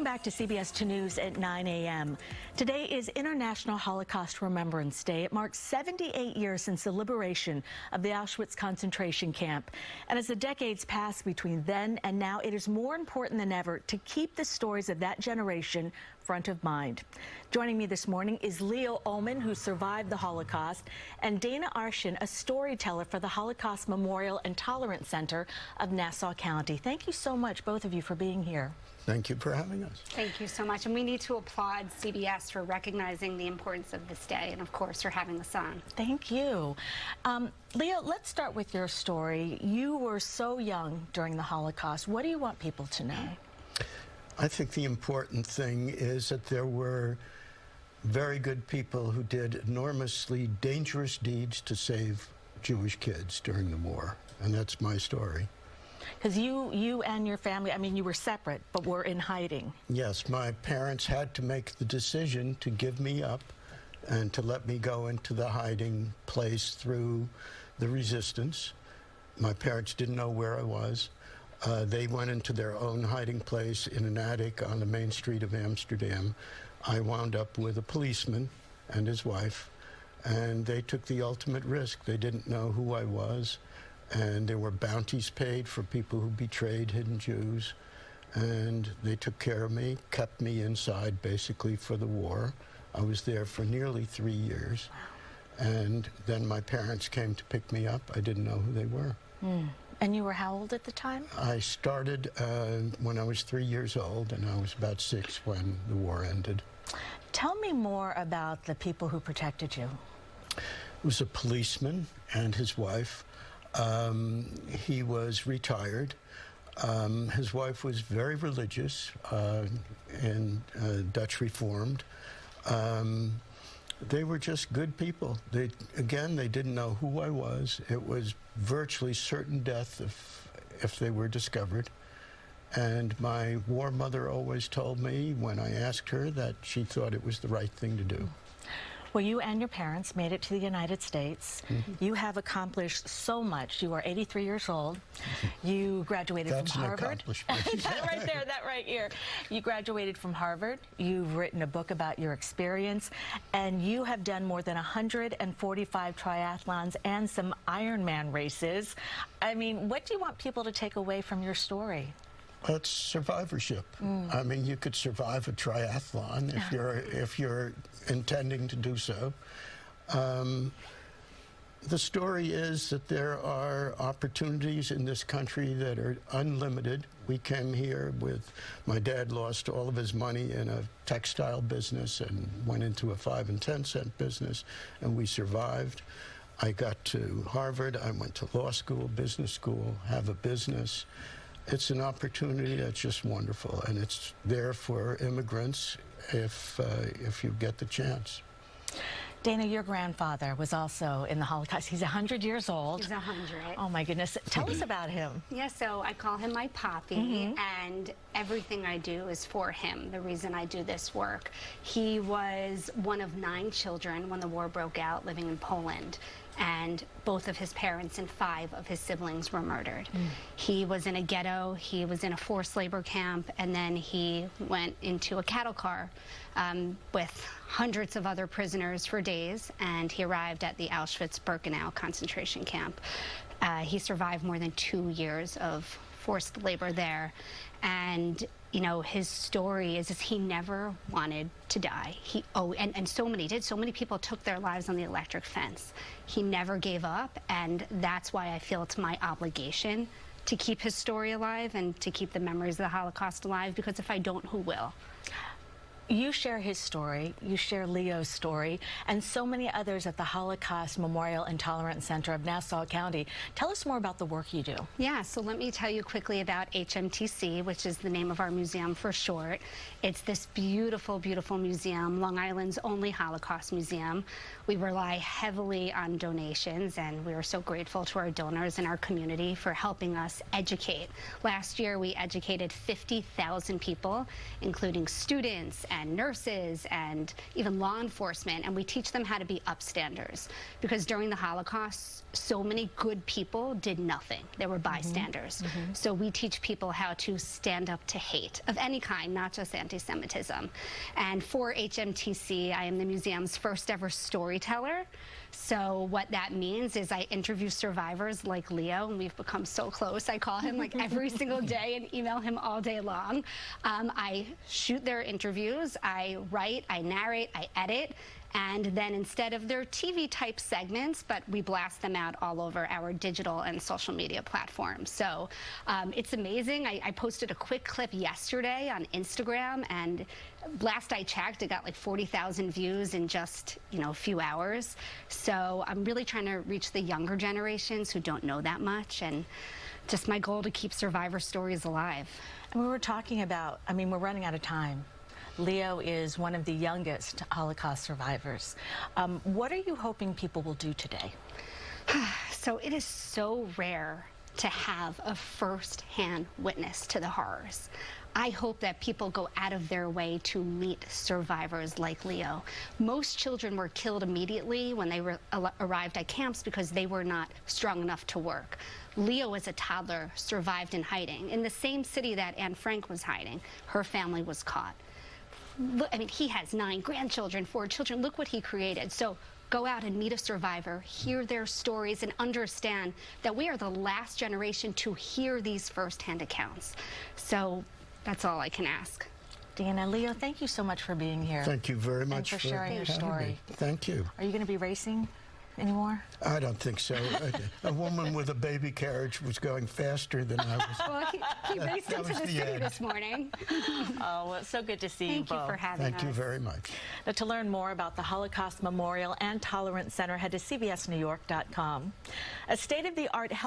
back to CBS 2 News at 9 a.m. Today is International Holocaust Remembrance Day. It marks 78 years since the liberation of the Auschwitz concentration camp. And as the decades pass between then and now, it is more important than ever to keep the stories of that generation front of mind. Joining me this morning is Ullman, who survived the Holocaust, and Dana Arschin, a storyteller for the Holocaust Memorial and Tolerance Center of Nassau County. Thank you so much, both of you, for being here. Thank you for having us. Thank you so much. And we need to applaud CBS for recognizing the importance of this day and, of course, for having us on. Thank you. Leo, let's start with your story. You were so young during the Holocaust. What do you want people to know? I think the important thing is that there were very good people who did enormously dangerous deeds to save Jewish kids during the war, and that's my story. Because you and your family, I mean, you were separate, but were in hiding. Yes, my parents had to make the decision to give me up and to let me go into the hiding place through the resistance. My parents didn't know where I was. They went into their own hiding place in an attic on the main street of Amsterdam. I wound up with a policeman and his wife, and they took the ultimate risk. They didn't know who I was, and there were bounties paid for people who betrayed hidden Jews, and they took care of me, kept me inside basically for the war. I was there for nearly 3 years. Wow. And then my parents came to pick me up. I didn't know who they were. And you were how old at the time? I started when I was 3 years old, and I was about 6 when the war ended. Tell me more about the people who protected you. It was a policeman and his wife. He was retired. His wife was very religious and Dutch Reformed. They were just good people. They didn't know who I was. It was virtually certain death if they were discovered. And my war mother always told me when I asked her that she thought it was the right thing to do. Well, you and your parents made it to the United States. You have accomplished so much. You are 83 years old. You graduated from Harvard. That right here. You graduated from Harvard. You've written a book about your experience, and you have done more than 145 triathlons and some Ironman races. I mean, what do you want people to take away from your story? It's survivorship. I mean, you could survive a triathlon if you're intending to do so. The story is that there are opportunities in this country that are unlimited. We came here with, my dad lost all of his money in a textile business and went into a 5 and 10 cent business, and we survived. I got to Harvard. I went to law school, business school, have a business. It's an opportunity that's just wonderful, and it's there for immigrants if you get the chance. Dana, your grandfather was also in the Holocaust. He's 100 years old. He's 100. Oh, my goodness. Tell us about him. Yeah, so I call him my poppy, and everything I do is for him, the reason I do this work. He was one of 9 children when the war broke out, living in Poland, and both of his parents and 5 of his siblings were murdered. He was in a ghetto, he was in a forced labor camp, and then he went into a cattle car with hundreds of other prisoners for days, and he arrived at the Auschwitz-Birkenau concentration camp. He survived more than 2 years of forced labor there, and you know, his story is he never wanted to die. And so many did. So many people took their lives on the electric fence. He never gave up, and that's why I feel it's my obligation to keep his story alive and to keep the memories of the Holocaust alive, because if I don't, who will? You share his story, you share Leo's story, and so many others at the Holocaust Memorial and Tolerance Center of Nassau County. Tell us more about the work you do. Yeah, so let me tell you quickly about HMTC, which is the name of our museum for short. It's this beautiful, beautiful museum, Long Island's only Holocaust museum. We rely heavily on donations, and we are so grateful to our donors and our community for helping us educate. Last year, we educated 50,000 people, including students and nurses and even law enforcement, and we teach them how to be upstanders, because during the Holocaust, so many good people did nothing. They were bystanders. So we teach people how to stand up to hate of any kind, not just anti-Semitism. And for HMTC, I am the museum's first ever storyteller. So what that means is I interview survivors like Leo, and we've become so close. I call him like every single day and email him all day long. I shoot their interviews, I write, I narrate, I edit, and then instead of their TV type segments, but we blast them out all over our digital and social media platforms. So it's amazing. I posted a quick clip yesterday on Instagram, and last I checked, it got like 40,000 views in just, a few hours. So I'm really trying to reach the younger generations who don't know that much, and just my goal to keep survivor stories alive. And we were talking about, we're running out of time. Leo is one of the youngest Holocaust survivors. What are you hoping people will do today? So it is so rare to have a first-hand witness to the horrors. I hope that people go out of their way to meet survivors like Leo. Most children were killed immediately when they arrived at camps because they were not strong enough to work. Leo, as a toddler, survived in hiding. In the same city that Anne Frank was hiding, her family was caught. Look, he has 9 grandchildren, 4 children. Look what he created. So go out and meet a survivor, hear their stories, and understand that we are the last generation to hear these firsthand accounts. So that's all I can ask. Deanna, Leo, thank you so much for being here. Thank you very much for sharing your story. Thank you. Are you going to be racing anymore? I don't think so. A woman with a baby carriage was going faster than I was. Well, he raced into the city this morning. Oh, well, it's so good to see you both. Thank you for having us. Thank you very much. Now, to learn more about the Holocaust Memorial and Tolerance Center, head to cbsnewyork.com. A state-of-the-art health